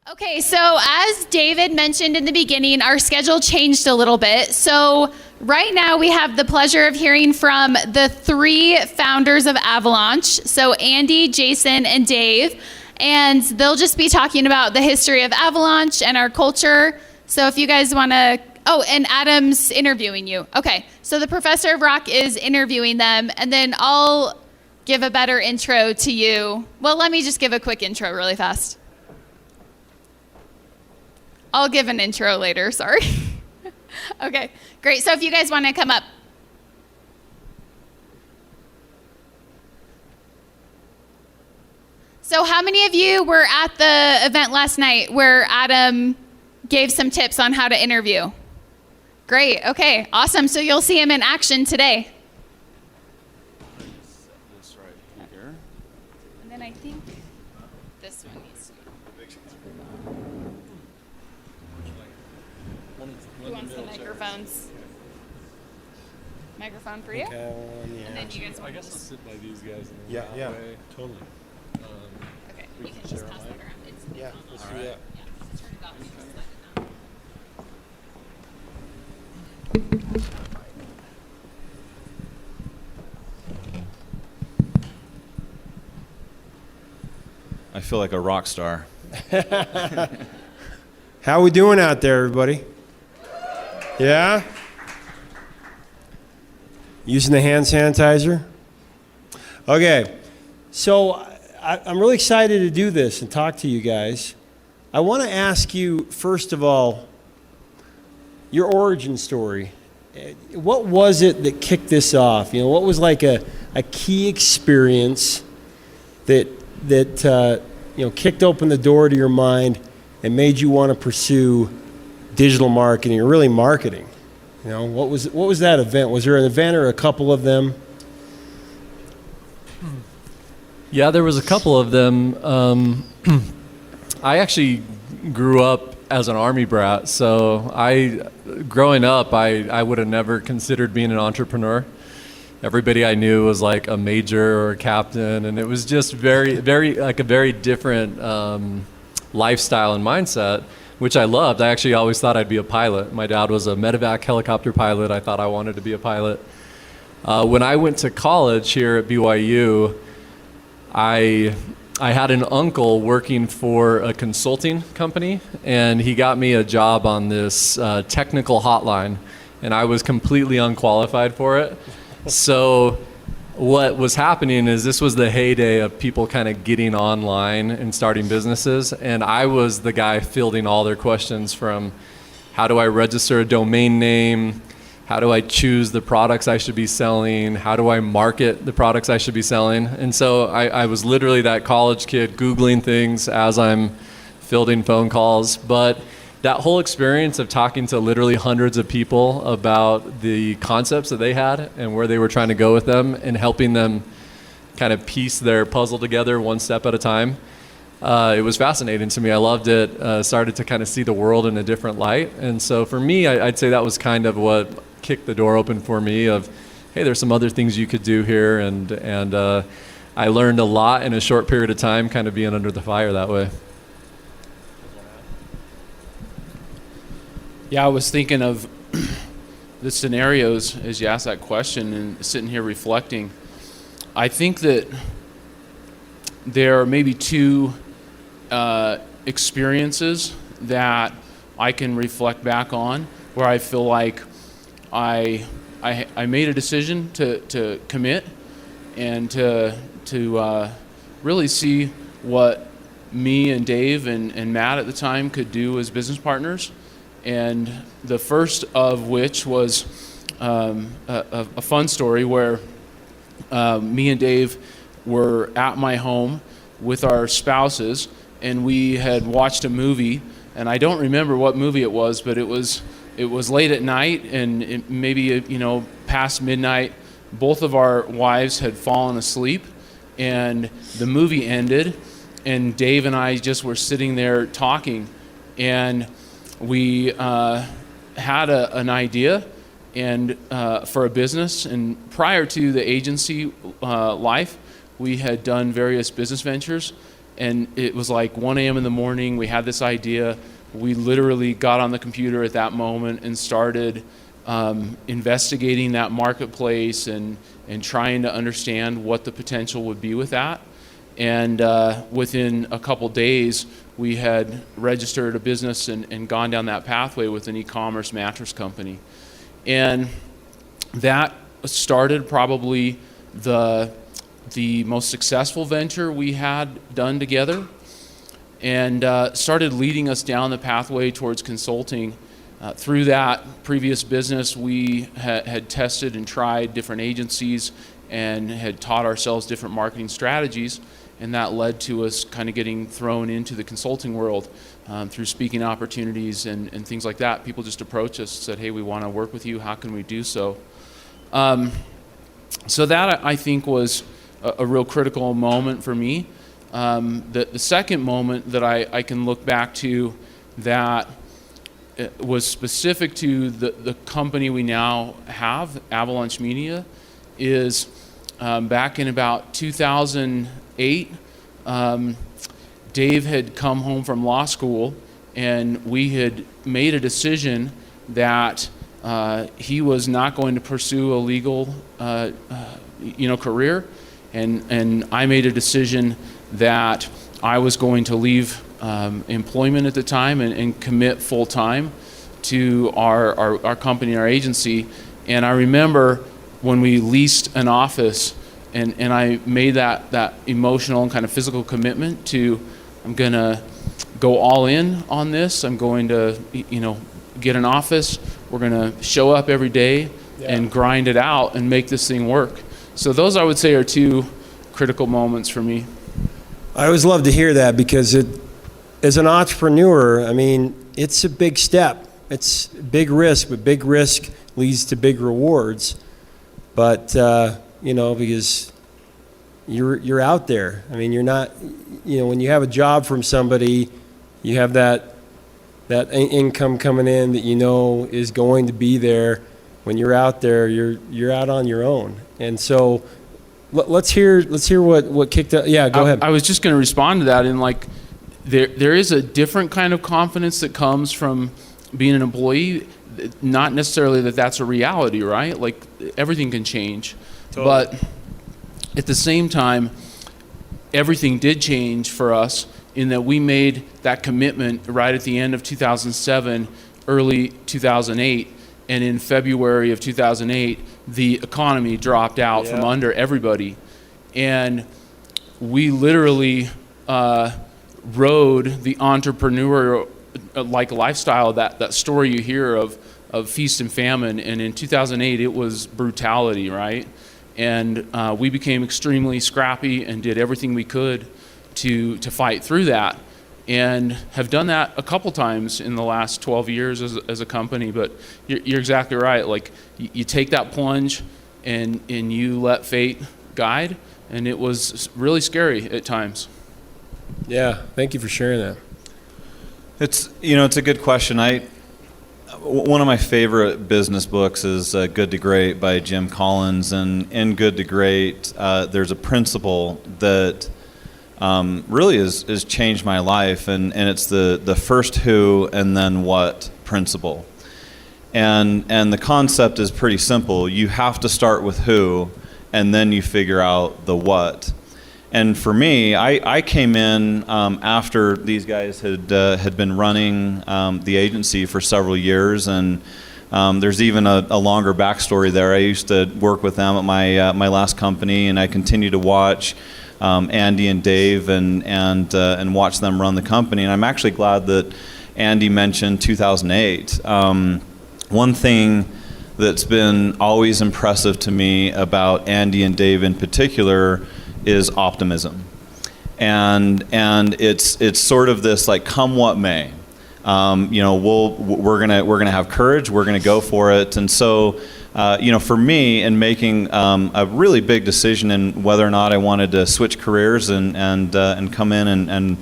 Okay, so as David mentioned in the beginning, our schedule changed a little bit. So right now we have the pleasure of hearing from the three founders of Avalaunch. So Andy, Jason, and Dave. And they'll just be talking about the history of Avalaunch and our culture. So if you guys want to, oh, and Adam's interviewing you. Okay, so the professor of rock is interviewing them, and then I'll give a better intro to you. Well, let me just give a quick intro really fast. I'll give an intro later, sorry. Okay, great. So if you guys want to come up. So how many of you were at the event last night where Adam gave some tips on how to interview? Great, okay, awesome. So you'll see him in action today. Set this right here. And then I think this one needs to be. Who wants the microphones? Microphone for you? Okay, And then you guys want I guess I'll sit by these guys. And Yeah, that yeah, way. totally. Okay, We you can can just share pass a that mic. around. It's Yeah, on. let's All do right. that. Yeah, just turn it off. You can slide it down. I feel like a rock star. How we doing out there, everybody? Yeah? Using the hand sanitizer? Okay, so I'm really excited to do this and talk to you guys. I want to ask you, first of all, your origin story. What was it that kicked this off? You know, what was like a key experience that kicked open the door to your mind and made you want to pursue digital marketing, or really marketing? You know, what was that event? Was there an event or a couple of them? Yeah, there was a couple of them. I actually grew up as an Army brat, so growing up, I would have never considered being an entrepreneur. Everybody I knew was like a major or a captain, and it was just very, very, like a very different lifestyle and mindset, which I loved. I actually always thought I'd be a pilot. My dad was a medevac helicopter pilot. I thought I wanted to be a pilot. When I went to college here at BYU, I had an uncle working for a consulting company, and he got me a job on this technical hotline, and I was completely unqualified for it. So what was happening is this was the heyday of people kind of getting online and starting businesses, and I was the guy fielding all their questions, from how do I register a domain name, how do I choose the products I should be selling, how do I market the products I should be selling. And so I was literally that college kid Googling things as I'm fielding phone calls. But that whole experience of talking to literally hundreds of people about the concepts that they had and where they were trying to go with them, and helping them kind of piece their puzzle together one step at a time, it was fascinating to me. I loved it. Started to kind of see the world in a different light. And so for me, I'd say that was kind of what kicked the door open for me of, hey, there's some other things you could do here. And I learned a lot in a short period of time, kind of being under the fire that way. Yeah, I was thinking of the scenarios as you asked that question, and sitting here reflecting. I think that there are maybe two experiences that I can reflect back on where I feel like I made a decision to commit and to really see what me and Dave and Matt at the time could do as business partners. And the first of which was a fun story where me and Dave were at my home with our spouses, and we had watched a movie, and I don't remember what movie it was, but it was late at night, and maybe past midnight. Both of our wives had fallen asleep, and the movie ended, and Dave and I just were sitting there talking, and we had an idea and for a business. And prior to the agency life, we had done various business ventures, and it was like 1 a.m. in the morning. We had this idea. We literally got on the computer at that moment and started investigating that marketplace and trying to understand what the potential would be with that. And within a couple days, we had registered a business and gone down that pathway with an e-commerce mattress company. And that started probably the most successful venture we had done together, and started leading us down the pathway towards consulting. Through that previous business, we had tested and tried different agencies and had taught ourselves different marketing strategies, and that led to us kind of getting thrown into the consulting world through speaking opportunities and things like that. People just approached us, said, hey, we want to work with you. How can we do so? So that, I think, was a real critical moment for me. The second moment that I can look back to that was specific to the company we now have, Avalaunch Media, is back in about 2008, Dave had come home from law school, and we had made a decision that he was not going to pursue a legal career, and I made a decision that I was going to leave employment at the time and commit full time to our company, our agency. And I remember when we leased an office, and I made that emotional and kind of physical commitment to, I'm going to go all in on this. I'm going to, get an office. We're going to show up every day and grind it out and make this thing work. So those, I would say, are two critical moments for me. I always love to hear that, because as an entrepreneur, I mean, it's a big step. It's big risk, but big risk leads to big rewards. But, because you're out there. I mean, you're not, when you have a job from somebody, you have that income coming in that is going to be there. When you're out there, you're out on your own. And so let's hear what kicked up. Yeah, go ahead. I was just going to respond to that in there is a different kind of confidence that comes from being an employee. Not necessarily that's a reality, right? Like, everything can change. Totally. But at the same time, everything did change for us in that we made that commitment right at the end of 2007, early 2008, and in February of 2008, the economy dropped out from under everybody. And we literally rode the entrepreneurial lifestyle, that story you hear of feast and famine. And in 2008, it was brutality, right? And we became extremely scrappy and did everything we could to fight through that, and have done that a couple times in the last 12 years as a company. But you're exactly right. Like, you take that plunge and you let fate guide, and it was really scary at times. Yeah, thank you for sharing that. It's a good question. One of my favorite business books is Good to Great by Jim Collins, and in Good to Great, there's a principle that really has changed my life, and it's the first who and then what principle. And the concept is pretty simple. You have to start with who, and then you figure out the what. And for me, I came in after these guys had been running the agency for several years, and there's even a longer backstory there. I used to work with them at my last company, and I continue to watch Andy and Dave and watch them run the company. And I'm actually glad that Andy mentioned 2008. One thing that's been always impressive to me about Andy and Dave in particular is optimism, and it's sort of this, like, come what may. We're gonna have courage. We're gonna go for it. And so, for me, in making a really big decision in whether or not I wanted to switch careers and come in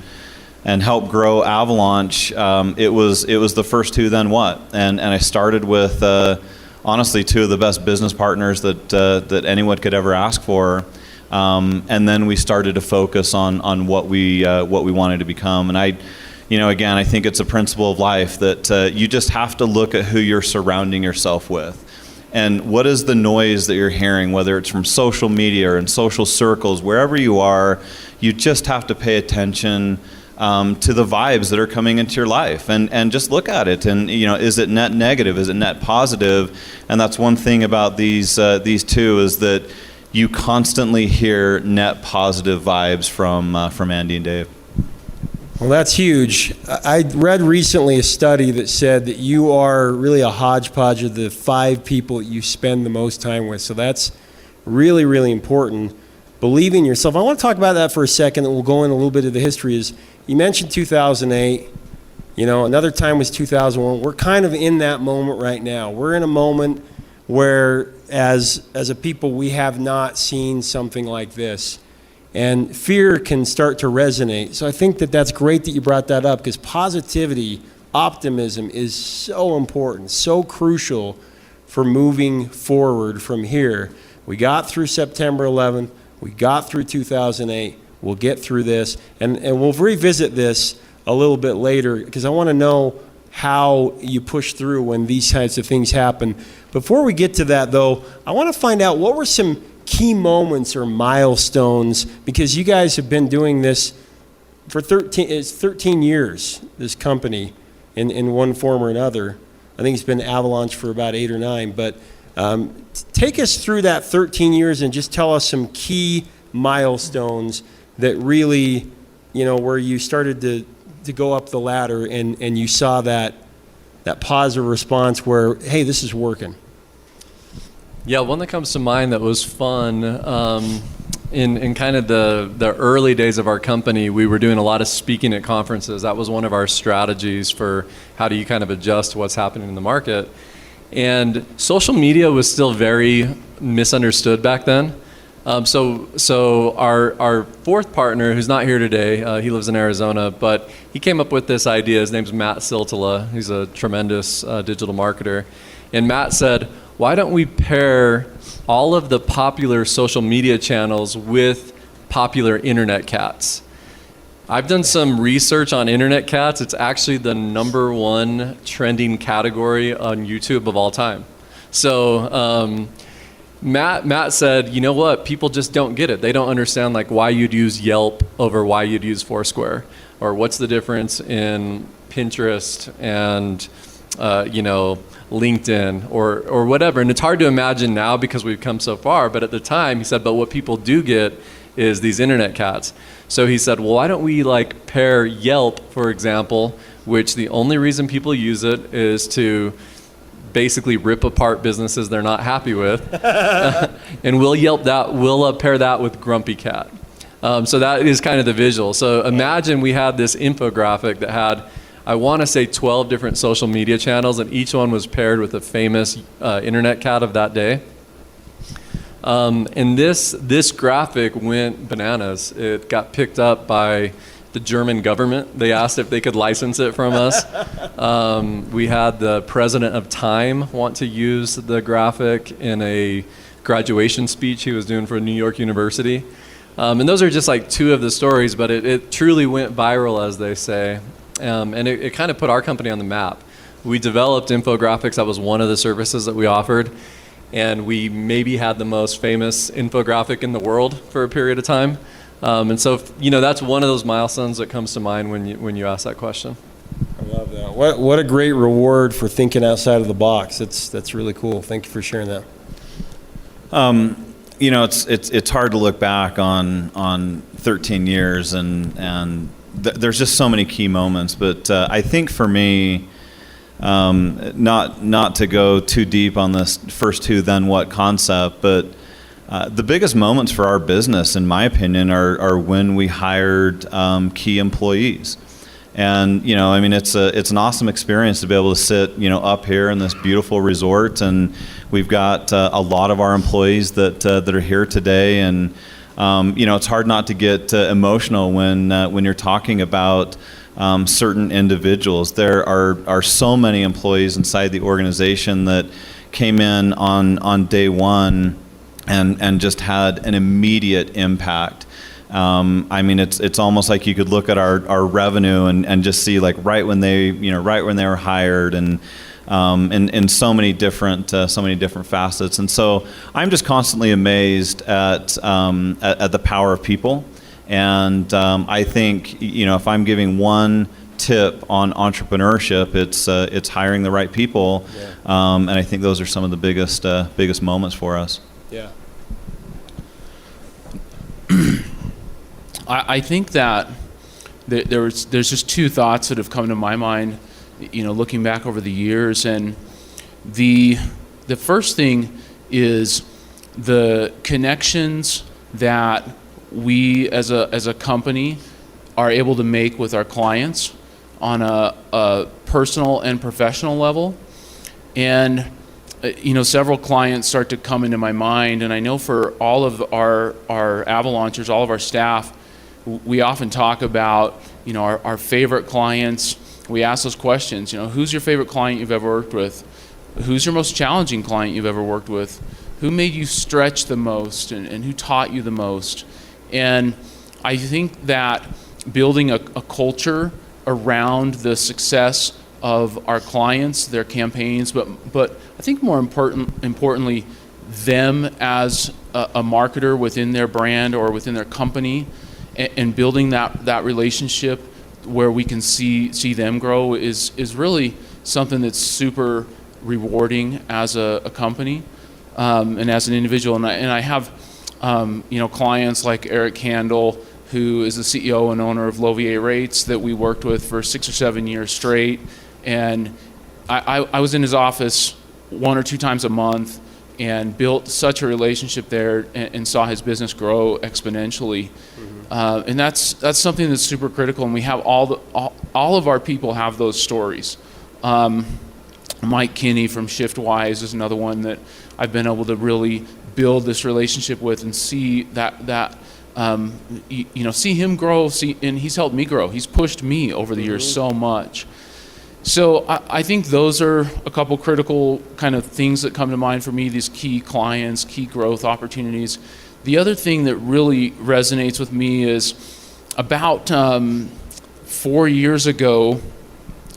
and help grow Avalaunch, it was the first who then what, and I started with honestly two of the best business partners that anyone could ever ask for. And then we started to focus on what we wanted to become. And again, I think it's a principle of life that you just have to look at who you're surrounding yourself with. And what is the noise that you're hearing, whether it's from social media or in social circles, wherever you are, you just have to pay attention to the vibes that are coming into your life, and just look at it. And is it net negative? Is it net positive? And that's one thing about these two, is that you constantly hear net positive vibes from Andy and Dave. Well, that's huge. I read recently a study that said that you are really a hodgepodge of the 5 people you spend the most time with. So that's really, really important. Believe in yourself. I want to talk about that for a second, and we'll go in a little bit of the history. Is you mentioned 2008. Another time was 2001. We're kind of in that moment right now. We're in a moment where, as a people, we have not seen something like this. And fear can start to resonate. So I think that that's great that you brought that up, because positivity, optimism is so important, so crucial for moving forward from here. We got through September 11th. We got through 2008. We'll get through this. And we'll revisit this a little bit later, because I want to know how you push through when these types of things happen. Before we get to that, though, I want to find out what were some key moments or milestones, because you guys have been doing this for 13 years, this company, in one form or another. I think it's been Avalaunch for about 8 or 9, but take us through that 13 years and just tell us some key milestones that really, where you started to go up the ladder and you saw that positive response where, hey, this is working. Yeah, one that comes to mind that was fun, in kind of the early days of our company, we were doing a lot of speaking at conferences. That was one of our strategies for how do you kind of adjust to what's happening in the market. And social media was still very misunderstood back then. So our fourth partner, who's not here today, he lives in Arizona, but he came up with this idea. His name's Matt Siltala. He's a tremendous digital marketer. And Matt said, why don't we pair all of the popular social media channels with popular internet cats? I've done some research on internet cats. It's actually the #1 trending category on YouTube of all time. So Matt said, you know what? People just don't get it. They don't understand why you'd use Yelp over why you'd use Foursquare, or what's the difference in Pinterest and LinkedIn or whatever. And it's hard to imagine now because we've come so far, but at the time he said, but what people do get is these internet cats. So he said, well, why don't we pair Yelp, for example, which the only reason people use it is to basically rip apart businesses they're not happy with, and we'll pair that with Grumpy Cat. So that is kind of the visual. So imagine we had this infographic that had, I want to say 12 different social media channels, and each one was paired with a famous internet cat of that day. And this graphic went bananas. It got picked up by the German government. They asked if they could license it from us. We had the president of Time want to use the graphic in a graduation speech he was doing for New York University. And those are just 2 of the stories, but it truly went viral, as they say. And it kind of put our company on the map. We developed infographics. That was one of the services that we offered. And we maybe had the most famous infographic in the world for a period of time. And so, that's one of those milestones that comes to mind when you ask that question. I love that. What a great reward for thinking outside of the box. That's really cool. Thank you for sharing that. It's hard to look back on 13 years and there's just so many key moments, but I think for me, not to go too deep on this first 2 then what concept, but the biggest moments for our business, in my opinion, are when we hired key employees. And it's an awesome experience to be able to sit up here in this beautiful resort, and we've got a lot of our employees that are here today, and it's hard not to get emotional when you're talking about certain individuals. There are so many employees inside the organization that came in on day one and just had an immediate impact. I mean, it's almost like you could look at our revenue and just see like right when they were hired, and in so many different facets. And so I'm just constantly amazed at the power of people. And I think, if I'm giving one tip on entrepreneurship, it's hiring the right people. Yeah. And I think those are some of the biggest moments for us. Yeah. I think that there's just two thoughts that have come to my mind, looking back over the years. And the first thing is the connections that we as a company are able to make with our clients on a personal and professional level. And several clients start to come into my mind, and I know for all of our Avalaunchers, all of our staff, we often talk about our favorite clients. We ask those questions, who's your favorite client you've ever worked with? Who's your most challenging client you've ever worked with? Who made you stretch the most, and who taught you the most? And I think that building a culture around the success of our clients, their campaigns, but I think more importantly, them as a marketer within their brand or within their company, and building that relationship where we can see them grow is really something that's super rewarding as a company, and as an individual. And I have clients like Eric Handel, who is the CEO and owner of Lovier Rates, that we worked with for 6 or 7 years straight. And I was in his office 1 or 2 times a month and built such a relationship there, and saw his business grow exponentially. Mm-hmm. And that's something that's super critical. And we have all of our people have those stories. Mike Kinney from ShiftWise is another one that I've been able to really build this relationship with, and see that see him grow. And he's helped me grow. He's pushed me over the years so much. So I think those are a couple critical kind of things that come to mind for me, these key clients, key growth opportunities. The other thing that really resonates with me is about 4 years ago,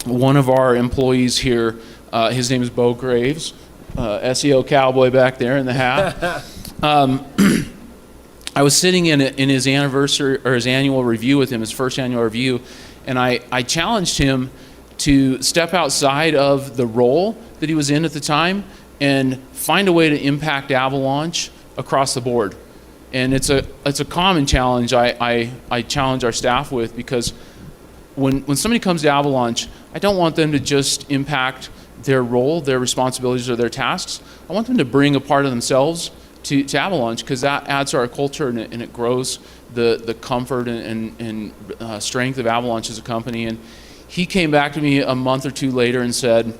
one of our employees here, his name is Bo Graves, SEO cowboy back there in the hat. I was sitting in his anniversary or his annual review with him, his first annual review, and I challenged him to step outside of the role that he was in at the time and find a way to impact Avalaunch across the board. And it's a common challenge I challenge our staff with, because when somebody comes to Avalaunch, I don't want them to just impact their role, their responsibilities, or their tasks. I want them to bring a part of themselves to Avalaunch, because that adds to our culture, and it grows the comfort and strength of Avalaunch as a company. And he came back to me a month or two later and said,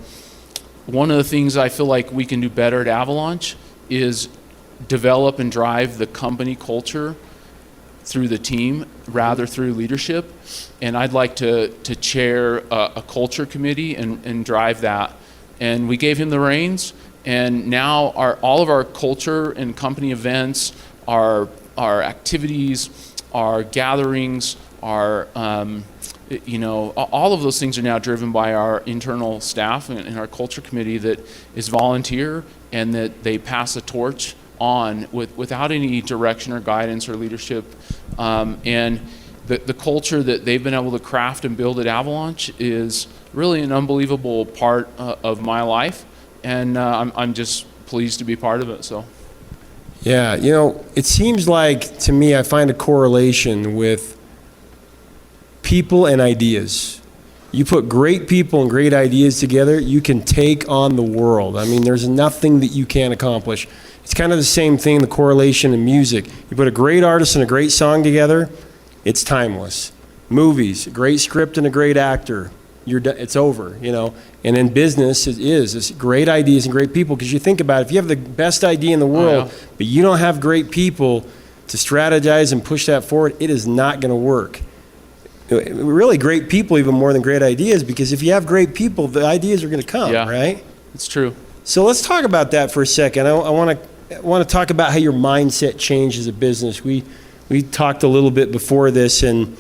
one of the things I feel like we can do better at Avalaunch is develop and drive the company culture through the team rather through leadership. And I'd like to chair a culture committee and drive that. And we gave him the reins, and now all of our culture and company events, our activities, our gatherings, our all of those things are now driven by our internal staff and our culture committee that is volunteer, and that they pass the torch on without any direction or guidance or leadership. And the culture that they've been able to craft and build at Avalaunch is really an unbelievable part of my life, and I'm just pleased to be part of it. So. Yeah, it seems like, to me, I find a correlation with people and ideas. You put great people and great ideas together, you can take on the world. I mean, there's nothing that you can't accomplish. It's kind of the same thing, the correlation in music. You put a great artist and a great song together, it's timeless. Movies, a great script and a great actor, it's over, And in business, it's great ideas and great people, because you think about it, if you have the best idea in the world, but you don't have great people to strategize and push that forward, it is not going to work. Really, great people even more than great ideas, because if you have great people, the ideas are going to come, right? It's true. So let's talk about that for a second. I want to want to talk about how your mindset changed as a business. We talked a little bit before this, and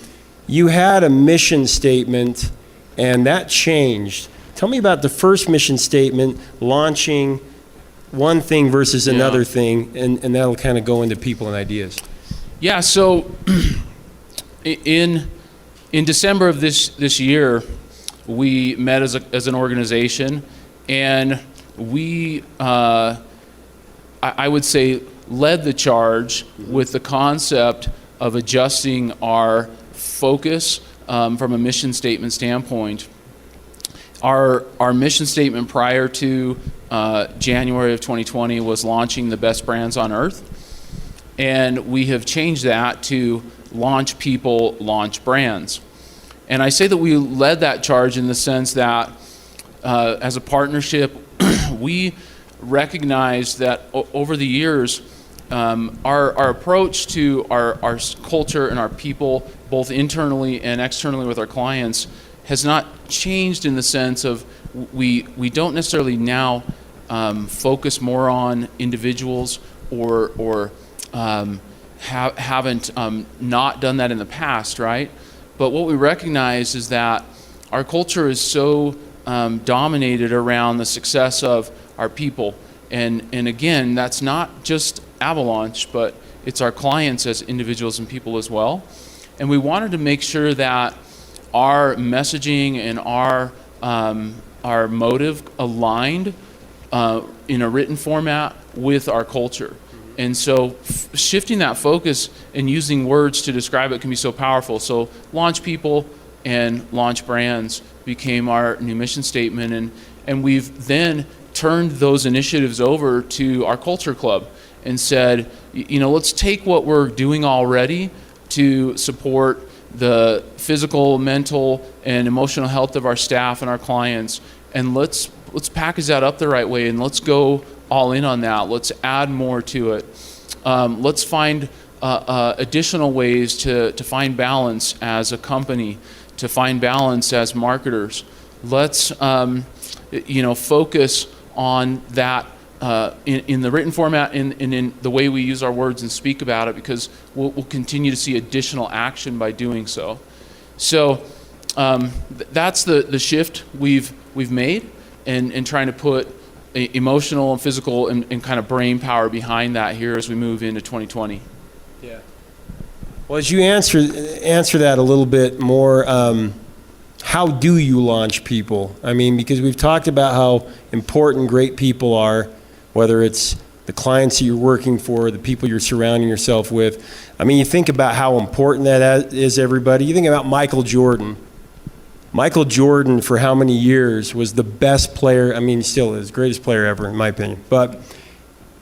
you had a mission statement, and that changed. Tell me about the first mission statement, launching one thing versus another thing, and that'll kind of go into people and ideas. Yeah, so in December of this year, we met as an organization, and we, I would say, led the charge with the concept of adjusting our focus from a mission statement standpoint. Our mission statement prior to January of 2020 was launching the best brands on earth, and we have changed that to launch people, launch brands. And I say that we led that charge in the sense that as a partnership, we recognized that over the years, our approach to our culture and our people, both internally and externally with our clients, has not changed in the sense of we don't necessarily now focus more on individuals or haven't not done that in the past, right? But what we recognize is that our culture is so dominated around the success of our people. And again, that's not just Avalaunch, but it's our clients as individuals and people as well. And we wanted to make sure that our messaging and our motive aligned in a written format with our culture. And so shifting that focus and using words to describe it can be so powerful. So launch people and launch brands became our new mission statement. And we've then turned those initiatives over to our culture club and said, let's take what we're doing already to support the physical, mental, and emotional health of our staff and our clients, and let's package that up the right way, and let's go all in on that. Let's add more to it. Let's find additional ways to find balance as a company, to find balance as marketers. Let's focus on that in the written format and in the way we use our words and speak about it, because we'll continue to see additional action by doing so. So that's the shift we've made, and trying to put emotional and physical and kind of brain power behind that here as we move into 2020. Yeah. Well, as you answer that a little bit more, how do you launch people? I mean, because we've talked about how important great people are, whether it's the clients that you're working for, the people you're surrounding yourself with. I mean, you think about how important that is, everybody. You think about Michael Jordan. Michael Jordan, for how many years, was the best player. I mean, he still is the greatest player ever, in my opinion. But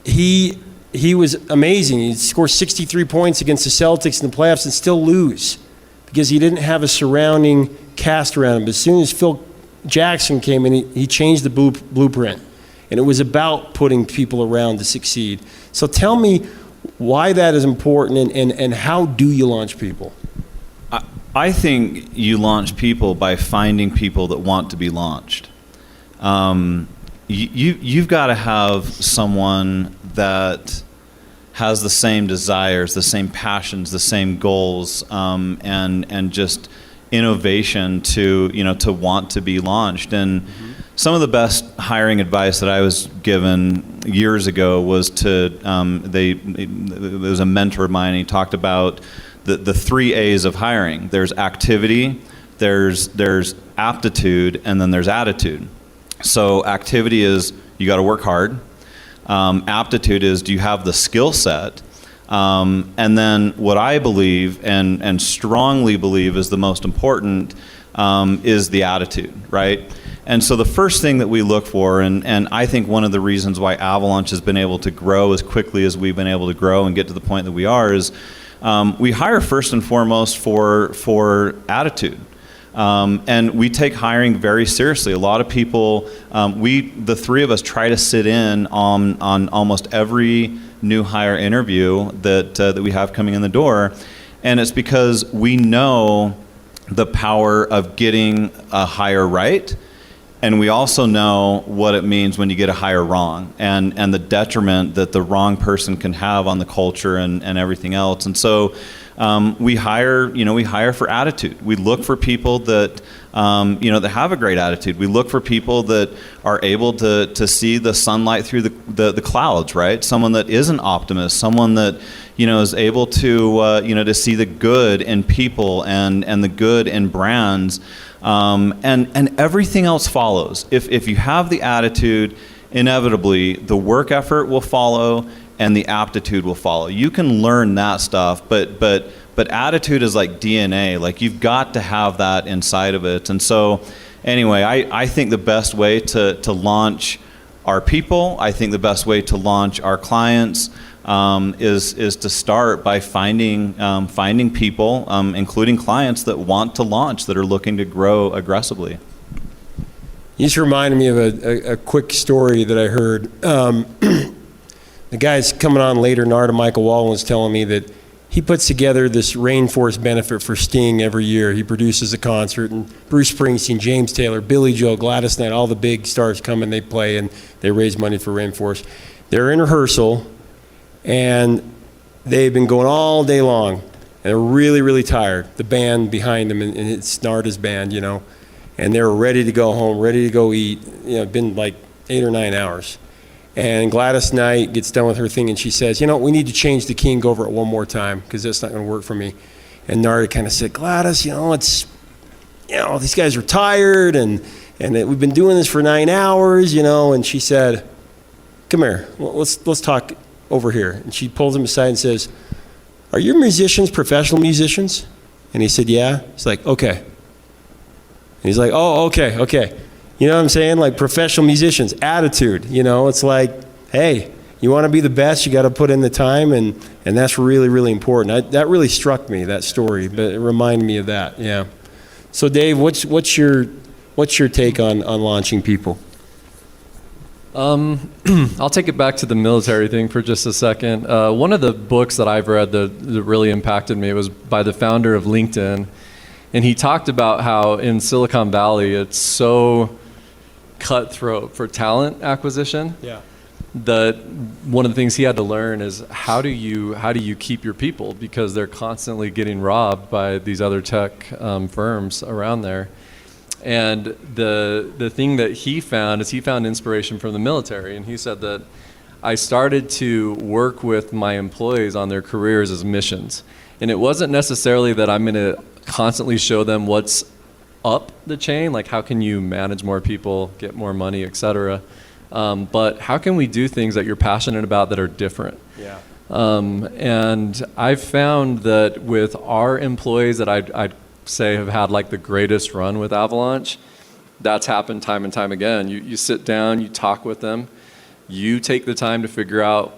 he was amazing. He scored 63 points against the Celtics in the playoffs and still lose because he didn't have a surrounding cast around him. But as soon as Phil Jackson came in, he changed the blueprint. And it was about putting people around to succeed. So tell me why that is important, and how do you launch people? I think you launch people by finding people that want to be launched. You've got to have someone that has the same desires, the same passions, the same goals, and just innovation to want to be launched. And some of the best hiring advice that I was given years ago was it was a mentor of mine, and he talked about the 3 A's of hiring. There's activity, there's aptitude, and then there's attitude. So activity is you got to work hard. Aptitude is, do you have the skill set? And then what I believe and strongly believe is the most important is the attitude, right? And so the first thing that we look for, and I think one of the reasons why Avalaunch has been able to grow as quickly as we've been able to grow and get to the point that we are, is we hire first and foremost for attitude. And we take hiring very seriously. A lot of people, the 3 of us, try to sit in on almost every new hire interview that we have coming in the door. And it's because we know the power of getting a hire right And we also know what it means when you get a hire wrong, and the detriment that the wrong person can have on the culture and everything else. And so we hire for attitude. We look for people that that have a great attitude. We look for people that are able to see the sunlight through the clouds, right? Someone that is an optimist, someone that is able to to see the good in people and the good in brands. And everything else follows. If you have the attitude, inevitably the work effort will follow and the aptitude will follow. You can learn that stuff, but attitude is like DNA. Like, you've got to have that inside of it. And so anyway, I think the best way to launch our people, I think the best way to launch our clients is to start by finding people, including clients that want to launch, that are looking to grow aggressively. You just reminded me of a quick story that I heard. The guy's coming on later, Narda Michael Wallen, was telling me that he puts together this rainforest benefit for Sting every year. He produces a concert, and Bruce Springsteen, James Taylor, Billy Joel, Gladys Knight, all the big stars come and they play and they raise money for rainforest. They're in rehearsal, and they've been going all day long, and they're really, really tired. The band behind them, and it's Narda's band, and they're ready to go home, ready to go eat. Been like 8 or 9 hours. And Gladys Knight gets done with her thing, and she says, we need to change the key and go over it one more time, because that's not going to work for me. And Narda kind of said, Gladys, it's, these guys are tired, and we've been doing this for 9 hours, and she said, come here, let's talk over here. And she pulls him aside and says, are your musicians professional musicians? And he said, yeah. He's like, okay. And he's like, oh, okay. You know what I'm saying? Like, professional musicians, attitude, it's like, hey, you want to be the best, you got to put in the time, and that's really, really important. That really struck me, that story, but it reminded me of that, yeah. So Dave, what's your take on launching people? I'll take it back to the military thing for just a second. One of the books that I've read that really impacted me was by the founder of LinkedIn, and he talked about how in Silicon Valley it's so cutthroat for talent acquisition. Yeah. That one of the things he had to learn is how do you keep your people, because they're constantly getting robbed by these other tech firms around there. And the thing that he found is he found inspiration from the military, and he said that I started to work with my employees on their careers as missions. And it wasn't necessarily that I'm going to constantly show them what's up the chain, like how can you manage more people, get more money, etc. But how can we do things that you're passionate about that are different? Yeah. And I've found that with our employees that I'd say have had like the greatest run with Avalaunch, that's happened time and time again. You sit down, you talk with them, you take the time to figure out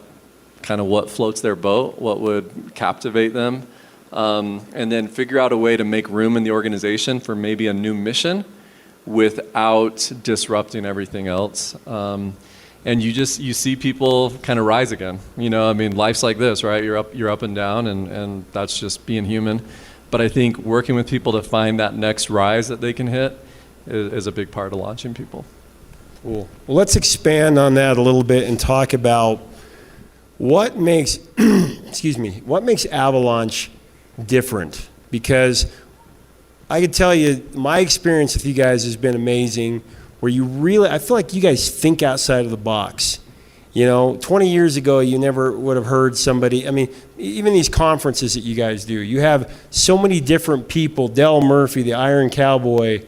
kind of what floats their boat, what would captivate them, and then figure out a way to make room in the organization for maybe a new mission without disrupting everything else. And you see people kind of rise again. Life's like this, right? You're up and down, and that's just being human. But I think working with people to find that next rise that they can hit is a big part of launching people. Cool. Well, let's expand on that a little bit and talk about what makes, what makes Avalaunch different. Because I can tell you, my experience with you guys has been amazing, where I feel like you guys think outside of the box. 20 years ago, you never would have heard somebody, even these conferences that you guys do, you have so many different people, Del Murphy, the Iron Cowboy,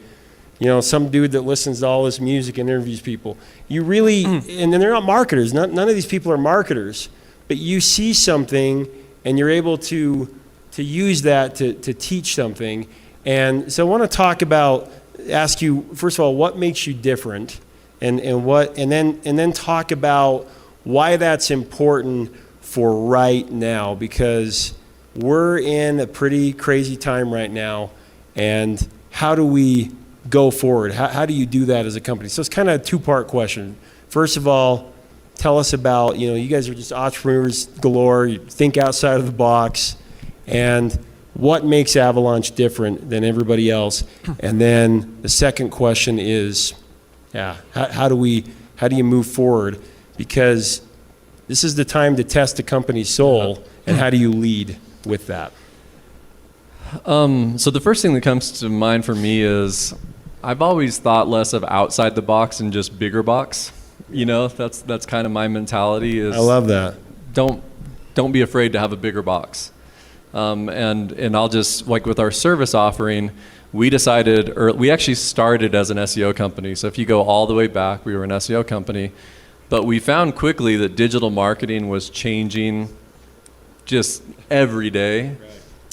some dude that listens to all this music and interviews people. You really, and then they're not marketers, none of these people are marketers, but you see something and you're able to use that to teach something. And so I want to ask you, first of all, what makes you different? And then talk about why that's important for right now, because we're in a pretty crazy time right now, and how do we go forward? How do you do that as a company? So it's kind of a two-part question. First of all, tell us about, you guys are just entrepreneurs galore, you think outside of the box, and what makes Avalaunch different than everybody else? And then the second question is, Yeah. How do you move forward? Because this is the time to test the company's soul, and how do you lead with that? So the first thing that comes to mind for me is I've always thought less of outside the box and just bigger box. You know, that's kind of my mentality. Is I love that. Don't be afraid to have a bigger box. And I'll just, like with our service offering, we actually started as an SEO company. So if you go all the way back, we were an SEO company. But we found quickly that digital marketing was changing just every day. Right.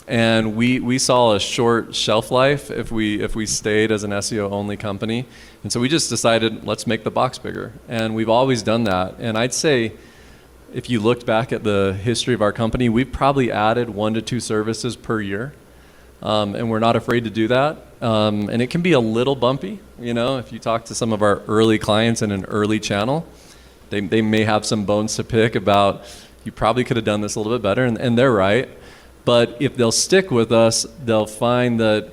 And we saw a short shelf life if we stayed as an SEO only company. And so we just decided, let's make the box bigger. And we've always done that. And I'd say if you looked back at the history of our company, we've probably added 1 to 2 services per year. And we're not afraid to do that. And it can be a little bumpy, you know, if you talk to some of our early clients in an early channel, they may have some bones to pick about, you probably could have done this a little bit better, and they're right. But if they'll stick with us, they'll find that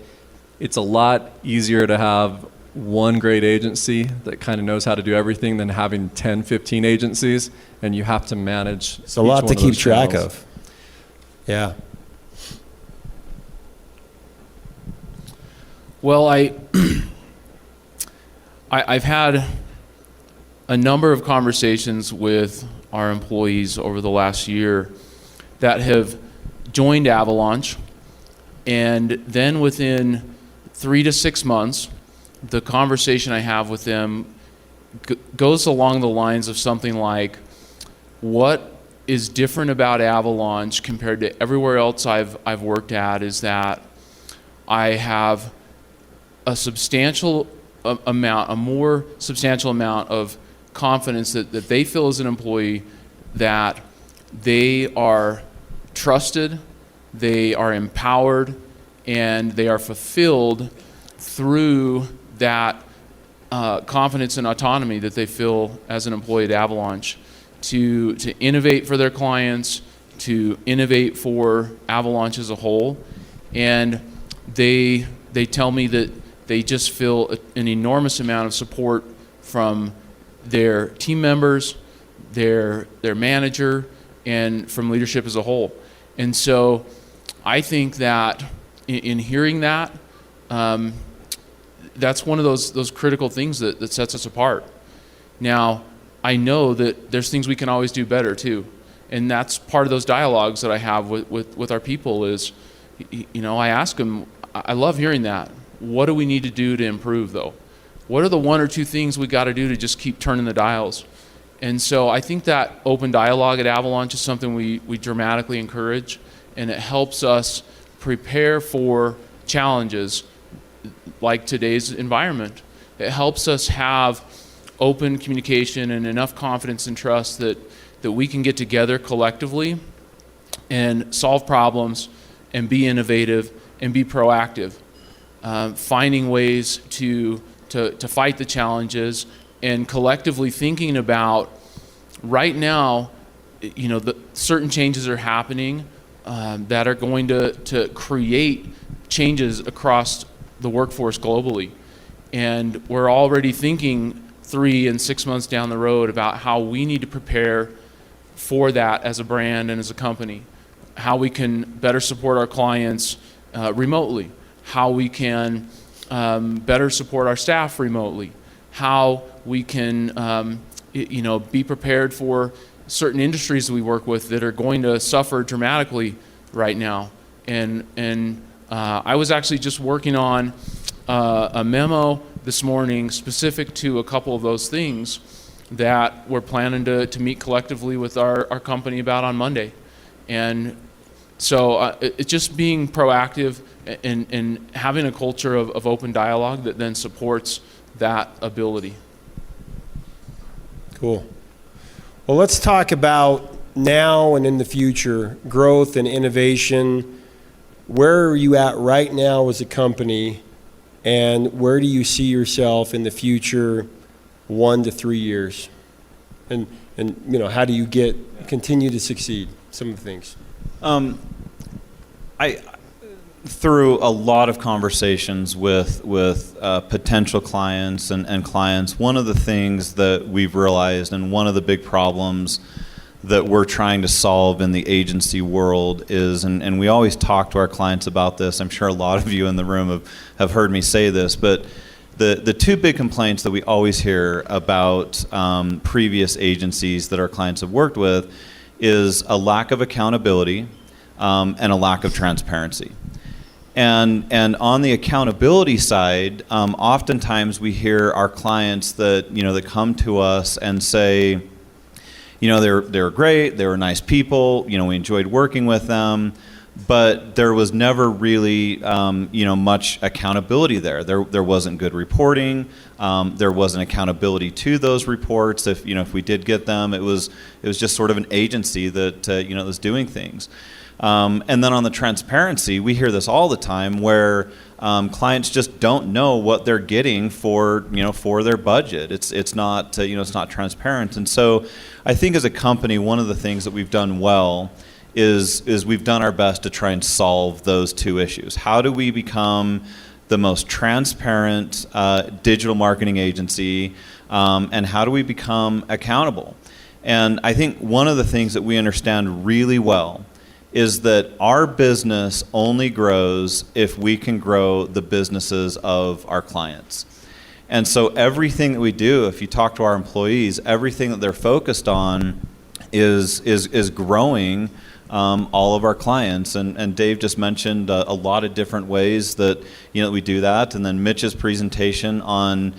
it's a lot easier to have one great agency that kind of knows how to do everything than having 10, 15 agencies, and you have to manage. It's a lot to keep track of. Yeah. Well, I've had a number of conversations with our employees over the last year that have joined Avalaunch, and then within 3 to 6 months, the conversation I have with them goes along the lines of something like, what is different about Avalaunch compared to everywhere else I've worked at is that I have a more substantial amount of confidence that they feel as an employee that they are trusted, they are empowered, and they are fulfilled through that confidence and autonomy that they feel as an employee at Avalaunch to innovate for their clients, to innovate for Avalaunch as a whole. And they tell me that they just feel an enormous amount of support from their team members, their manager, and from leadership as a whole. And so I think that in hearing that, that's one of those critical things that sets us apart. Now, I know that there's things we can always do better too. And that's part of those dialogues that I have with our people is, you know, I ask them, I love hearing that. What do we need to do to improve though? What are the 1 or 2 things we got to do to just keep turning the dials? And so I think that open dialogue at Avalaunch is something we dramatically encourage, and it helps us prepare for challenges like today's environment. It helps us have open communication and enough confidence and trust that we can get together collectively and solve problems and be innovative and be proactive, finding ways to fight the challenges and collectively thinking about right now, you know, certain changes are happening that are going to create changes across the workforce globally. And we're already thinking 3 and 6 months down the road about how we need to prepare for that as a brand and as a company, how we can better support our clients remotely, how we can better support our staff remotely, how we can be prepared for certain industries that we work with that are going to suffer dramatically right now. And I was actually just working on a memo this morning specific to a couple of those things that we're planning to meet collectively with our company about on Monday. And so it's just being proactive and having a culture of open dialogue that then supports that ability. Cool. Well, let's talk about now and in the future, growth and innovation. Where are you at right now as a company, and where do you see yourself in the future 1 to 3 years? And you know, how do you continue to succeed? Some of the things. through a lot of conversations with potential clients and clients, one of the things that we've realized, and one of the big problems that we're trying to solve in the agency world is, and we always talk to our clients about this, I'm sure a lot of you in the room have heard me say this, but the two big complaints that we always hear about previous agencies that our clients have worked with is a lack of accountability and a lack of transparency. And on the accountability side, oftentimes we hear our clients that come to us and say, they're great, they were nice people, we enjoyed working with them, but there was never really much accountability there. There wasn't good reporting. There wasn't accountability to those reports. If we did get them, it was just sort of an agency that was doing things. And then on the transparency, we hear this all the time where clients just don't know what they're getting for their budget. It's not transparent. And so I think as a company, one of the things that we've done well is we've done our best to try and solve those two issues. How do we become the most transparent digital marketing agency, and how do we become accountable? And I think one of the things that we understand really well is that our business only grows if we can grow the businesses of our clients. And so everything that we do, if you talk to our employees, everything that they're focused on is growing all of our clients. And Dave just mentioned a lot of different ways that we do that. And then Mitch's presentation on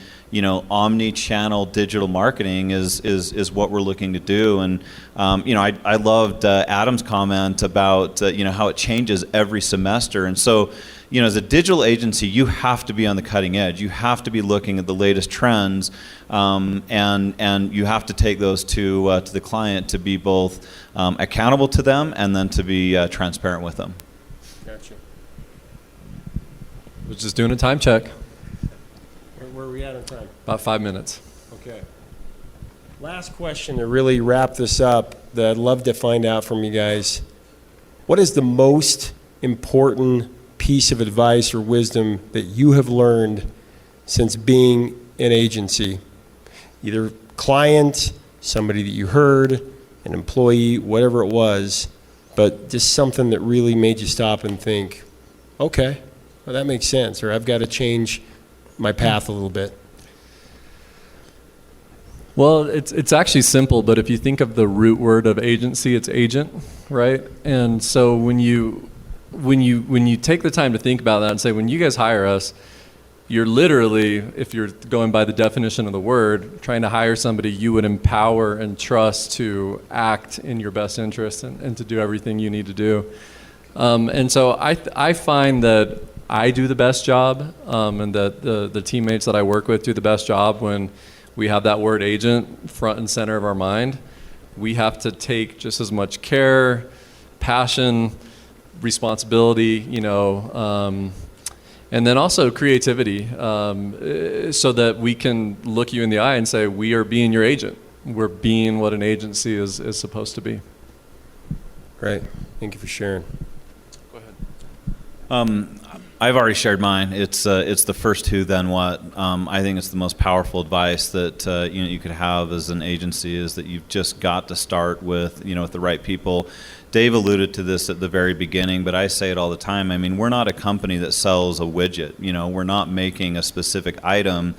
omni-channel digital marketing is what we're looking to do. And I loved Adam's comment about how it changes every semester. And so as a digital agency, you have to be on the cutting edge. You have to be looking at the latest trends, and you have to take those to the client to be both accountable to them and then to be transparent with them. Gotcha. I was just doing a time check. Where are we at on time? About 5 minutes. Okay. Last question to really wrap this up that I'd love to find out from you guys. What is the most important piece of advice or wisdom that you have learned since being an agency? Either client, somebody that you heard, an employee, whatever it was, but just something that really made you stop and think, okay, well, that makes sense, or I've got to change my path a little bit. Well, it's actually simple, but if you think of the root word of agency, it's agent, right? And so when you take the time to think about that and say, when you guys hire us, you're literally, if you're going by the definition of the word, trying to hire somebody you would empower and trust to act in your best interest and to do everything you need to do. And so I find that I do the best job, and that the teammates that I work with do the best job when we have that word agent front and center of our mind. We have to take just as much care, passion, responsibility, and then also creativity, so that we can look you in the eye and say, we are being your agent. We're being what an agency is supposed to be. Great. Thank you for sharing. Go ahead. I've already shared mine. It's the first who, then what. I think it's the most powerful advice that you could have as an agency, is that you've just got to start with with the right people. Dave alluded to this at the very beginning, but I say it all the time. I mean, we're not a company that sells a widget. We're not making a specific item.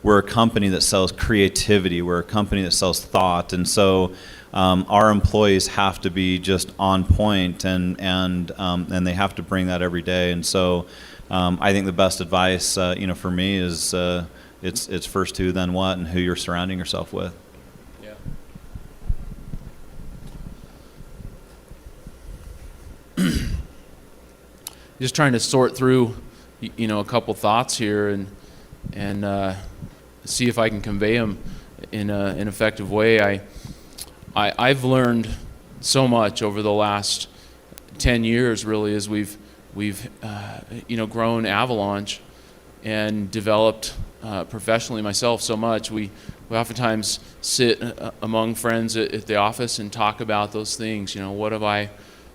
We're a company that sells creativity. We're a company that sells thought, and so our employees have to be just on point, and they have to bring that every day. And so I think the best advice for me is it's first who, then what, and who you're surrounding yourself with. Yeah. Just trying to sort through a couple thoughts here and see if I can convey them in an effective way. I've learned so much over the last 10 years, really, as we've grown Avalaunch and developed professionally myself so much. We oftentimes sit among friends at the office and talk about those things. What have I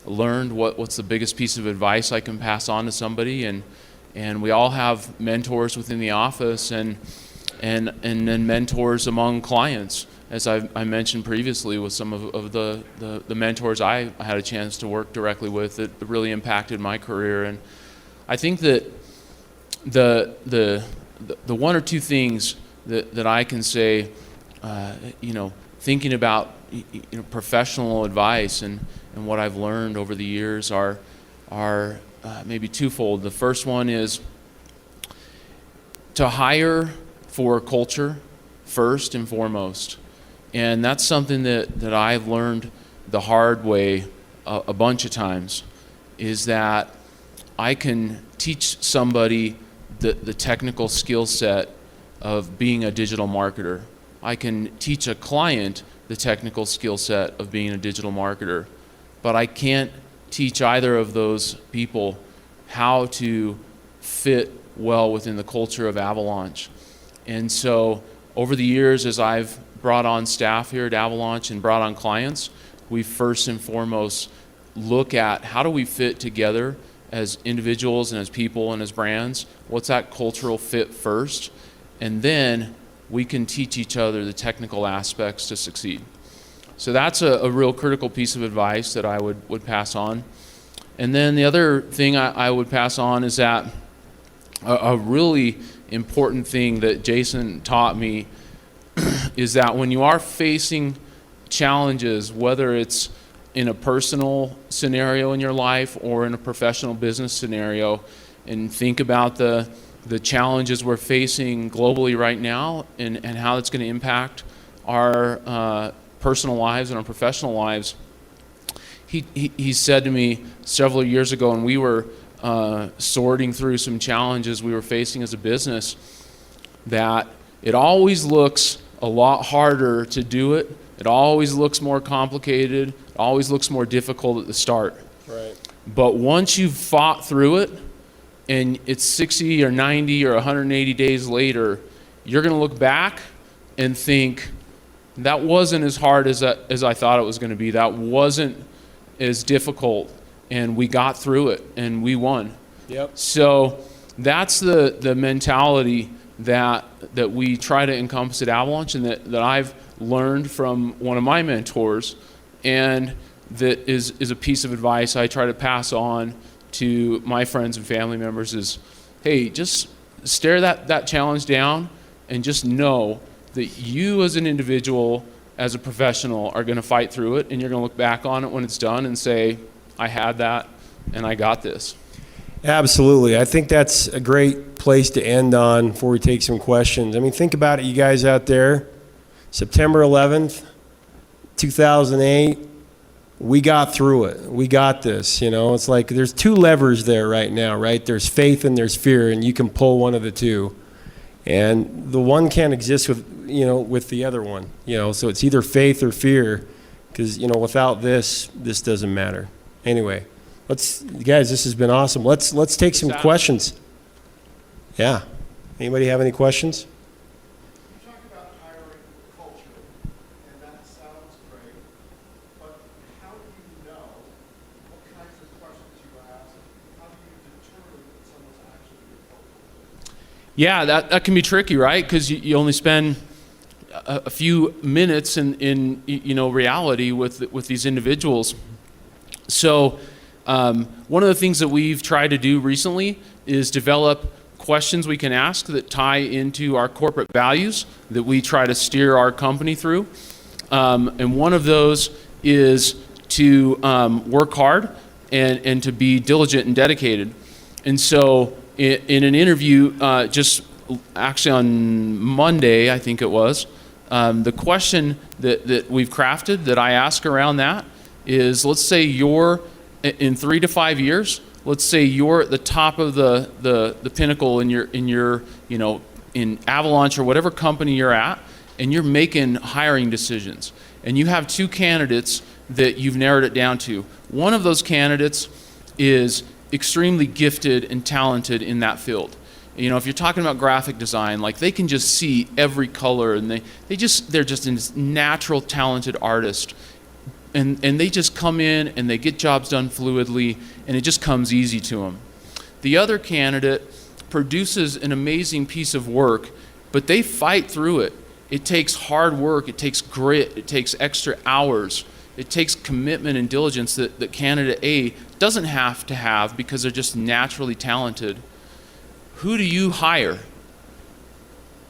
learned what's the biggest piece of advice I can pass on to somebody, and we all have mentors within the office and then mentors among clients, as I mentioned previously with some of the mentors I had a chance to work directly with that really impacted my career. And I think that the one or two things that I can say, thinking about professional advice and what I've learned over the years are maybe twofold. The first one is to hire for culture first and foremost. And that's something that I've learned the hard way a bunch of times, is that I can teach somebody the technical skill set of being a digital marketer. I can teach a client the technical skill set of being a digital marketer, but I can't teach either of those people how to fit well within the culture of Avalaunch. And so over the years, as I've brought on staff here at Avalaunch and brought on clients, we first and foremost look at how do we fit together as individuals and as people and as brands. What's that cultural fit first? And then we can teach each other the technical aspects to succeed. So that's a real critical piece of advice that I would pass on. And then the other thing I would pass on is that a really important thing that Jason taught me is that when you are facing challenges, whether it's in a personal scenario in your life or in a professional business scenario, and think about the challenges we're facing globally right now and how it's going to impact our personal lives and our professional lives. He said to me several years ago, when we were sorting through some challenges we were facing as a business, that it always looks a lot harder to do it. It always looks more complicated. It always looks more difficult at the start. Right. But once you've fought through it, and it's 60 or 90 or 180 days later, you're going to look back and think, that wasn't as hard as I thought it was going to be. That wasn't as difficult, and we got through it, and we won. Yep. So that's the mentality that we try to encompass at Avalaunch, and that I've learned from one of my mentors, and that is a piece of advice I try to pass on to my friends and family members is, hey, just stare that challenge down and just know that you as an individual, as a professional, are going to fight through it, and you're going to look back on it when it's done and say, I had that and I got this. Absolutely. I think that's a great place to end on before we take some questions. I mean, think about it, you guys out there. September 11th, 2008, we got through it. We got this, It's like there's two levers there right now, right? There's faith and there's fear, and you can pull one of the two. And the one can't exist with the other one, So it's either faith or fear, because, without this doesn't matter. Anyway, guys, this has been awesome. Let's take some questions. Yeah. Anybody have any questions? You talk about hiring culture, and that sounds great, but how do you know what kinds of questions you ask? How do you determine that someone's actually your culture? Yeah, that can be tricky, right? Because you only spend a few minutes in reality with these individuals. So one of the things that we've tried to do recently is develop questions we can ask that tie into our corporate values that we try to steer our company through. And one of those is to work hard and to be diligent and dedicated. And so in an interview just actually on Monday, I think it was, the question that we've crafted that I ask around that is, let's say you're in 3 to 5 years, let's say you're at the top of the pinnacle in in Avalaunch or whatever company you're at, and you're making hiring decisions, and you have 2 candidates that you've narrowed it down to. One of those candidates is extremely gifted and talented in that field. If you're talking about graphic design, like they can just see every color, and they're just a natural talented artist. and they just come in and they get jobs done fluidly, and it just comes easy to them. The other candidate produces an amazing piece of work, but they fight through it. It takes hard work, it takes grit, it takes extra hours, it takes commitment and diligence that candidate A doesn't have to have because they're just naturally talented. Who do you hire?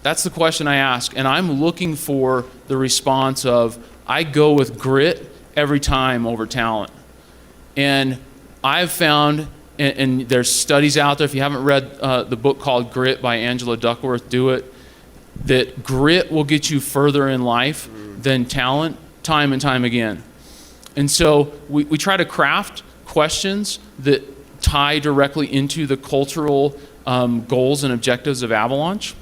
That's the question I ask, and I'm looking for the response of, I go with grit every time over talent. And I've found, and there's studies out there, if you haven't read the book called Grit by Angela Duckworth, do it, that grit will get you further in life than talent, time and time again. And so we try to craft questions that tie directly into the cultural goals and objectives of Avalaunch.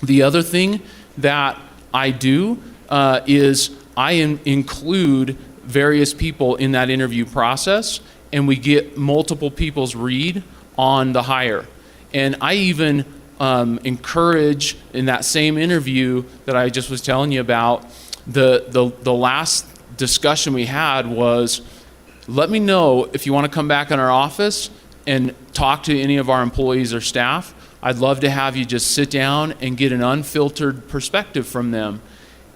The other thing that I do is I include various people in that interview process, and we get multiple people's read on the hire. And I even encourage in that same interview that I just was telling you about, the last discussion we had was, let me know if you want to come back in our office and talk to any of our employees or staff. I'd love to have you just sit down and get an unfiltered perspective from them.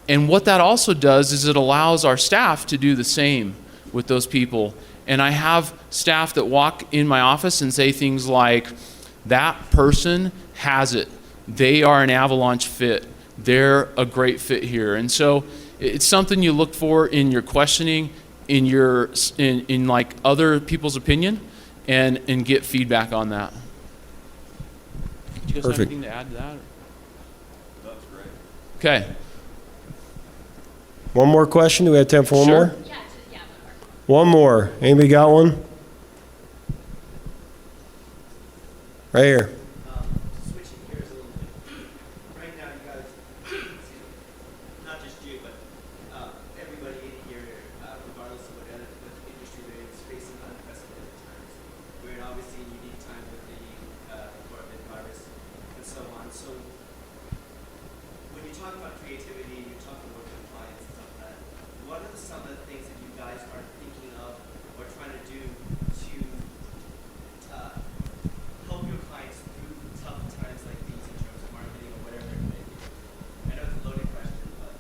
And what that also does is it allows our staff to do the same with those people. And I have staff that walk in my office and say things like, that person has it. They are an Avalaunch fit. They're a great fit here. And so it's something you look for in your questioning, in like other people's opinion, and get feedback on that. Do you guys Perfect. have anything to add to that? That was great. Okay. One more question? Do we have time for one Sure. more? One more. Anybody got one? Right here. Switching gears a little bit. Right now, you guys, not just you, but everybody in here, regardless of what industry they're in, is facing unprecedented times. We're in obviously a unique time with the coronavirus and so on. So when you talk about creativity, you talk about working with clients and stuff like that, what are some of the things that you guys are thinking of or trying to do to help your clients through tough times like these in terms of marketing or whatever it may be? I know it's a loaded question, but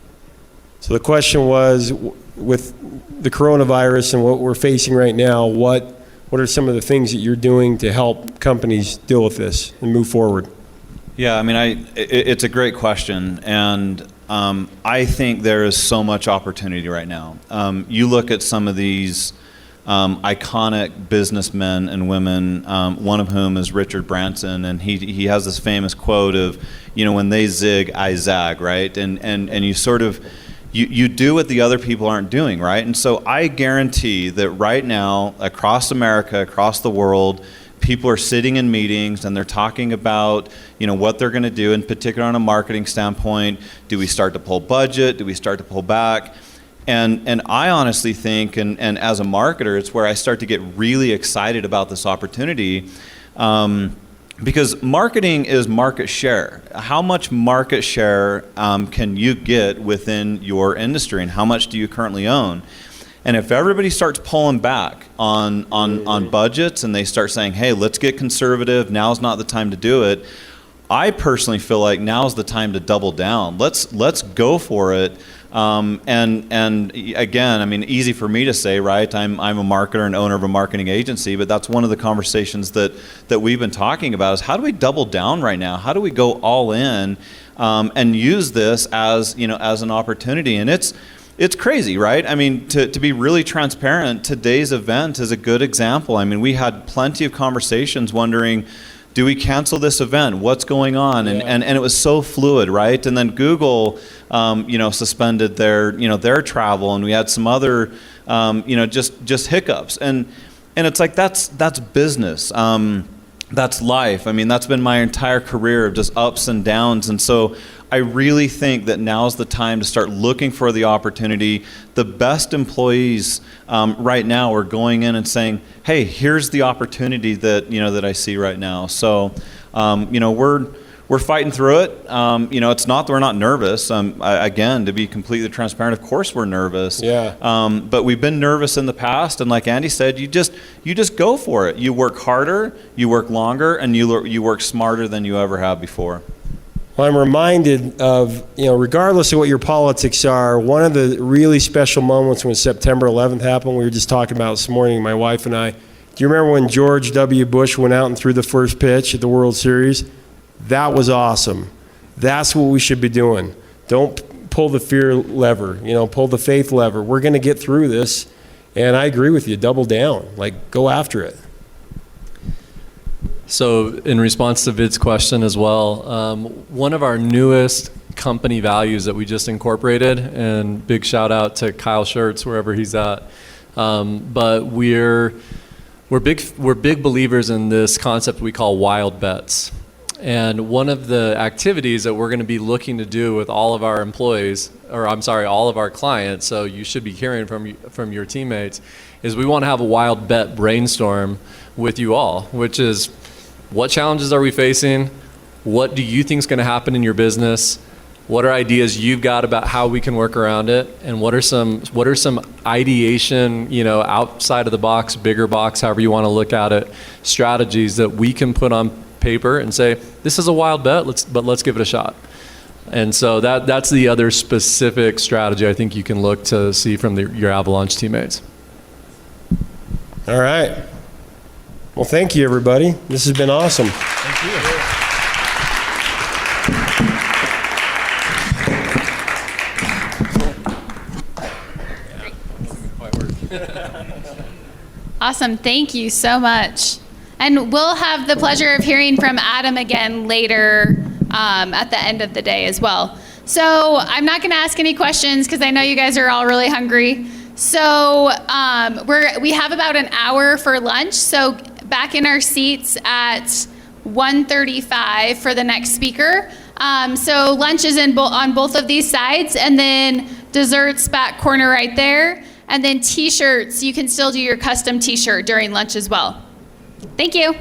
So the question was, with the coronavirus and what we're facing right now, what are some of the things that you're doing to help companies deal with this and move forward? Yeah, I mean, it's a great question, and I think there is so much opportunity right now. You look at some of these iconic businessmen and women, one of whom is Richard Branson, and he has this famous quote of, when they zig, I zag, right? And you sort of, you do what the other people aren't doing, right? And so I guarantee that right now, across America, across the world, people are sitting in meetings and they're talking about, what they're going to do, in particular on a marketing standpoint. Do we start to pull budget? Do we start to pull back? And I honestly think, and as a marketer, it's where I start to get really excited about this opportunity, because marketing is market share. How much market share can you get within your industry, and how much do you currently own? And if everybody starts pulling back on budgets and they start saying, hey, let's get conservative, now's not the time to do it, I personally feel like now's the time to double down. Let's go for it. And again, I mean, easy for me to say, right? I'm a marketer and owner of a marketing agency, but that's one of the conversations that we've been talking about is, how do we double down right now? How do we go all in and use this as an opportunity? And it's crazy, right? I mean, to be really transparent, today's event is a good example. I mean, we had plenty of conversations wondering, do we cancel this event? What's going on? Yeah. And it was so fluid, right? And then Google, suspended their travel, and we had some other, just hiccups. And it's like, that's business. That's life. I mean, that's been my entire career of just ups and downs. And so I really think that now's the time to start looking for the opportunity. The best employees right now are going in and saying, hey, here's the opportunity that I see right now. So, we're fighting through it. It's not that we're not nervous. Again, to be completely transparent, of course we're nervous. Yeah. But we've been nervous in the past, and like Andy said, you just go for it. You work harder, you work longer, and you work smarter than you ever have before. Well, I'm reminded of, regardless of what your politics are, one of the really special moments when September 11th happened, we were just talking about this morning, my wife and I. Do you remember when George W. Bush went out and threw the first pitch at the World Series? That was awesome. That's what we should be doing. Don't pull the fear lever, pull the faith lever. We're going to get through this. And I agree with you, double down, go after it. So in response to Vid's question as well, one of our newest company values that we just incorporated, and big shout out to Kyle Schertz wherever he's at, but we're big believers in this concept we call wild bets. And one of the activities that we're going to be looking to do with all of our employees, all of our clients, so you should be hearing from your teammates, is we want to have a wild bet brainstorm with you all, which is, what challenges are we facing? What do you think is going to happen in your business? What are ideas you've got about how we can work around it? And what are some ideation, outside of the box, bigger box, however you want to look at it, strategies that we can put on paper and say, this is a wild bet, let's give it a shot. And so that's the other specific strategy I think you can look to see from your Avalaunch teammates. All right. Well, thank you, everybody. This has been awesome. Thank you. Awesome. Thank you so much. And we'll have the pleasure of hearing from Adam again later at the end of the day as well. So I'm not going to ask any questions because I know you guys are all really hungry. So we have about an hour for lunch. So back in our seats at 1:35 for the next speaker. So lunch is on both of these sides, and then desserts back corner right there. And then t-shirts, you can still do your custom t-shirt during lunch as well. Thank you.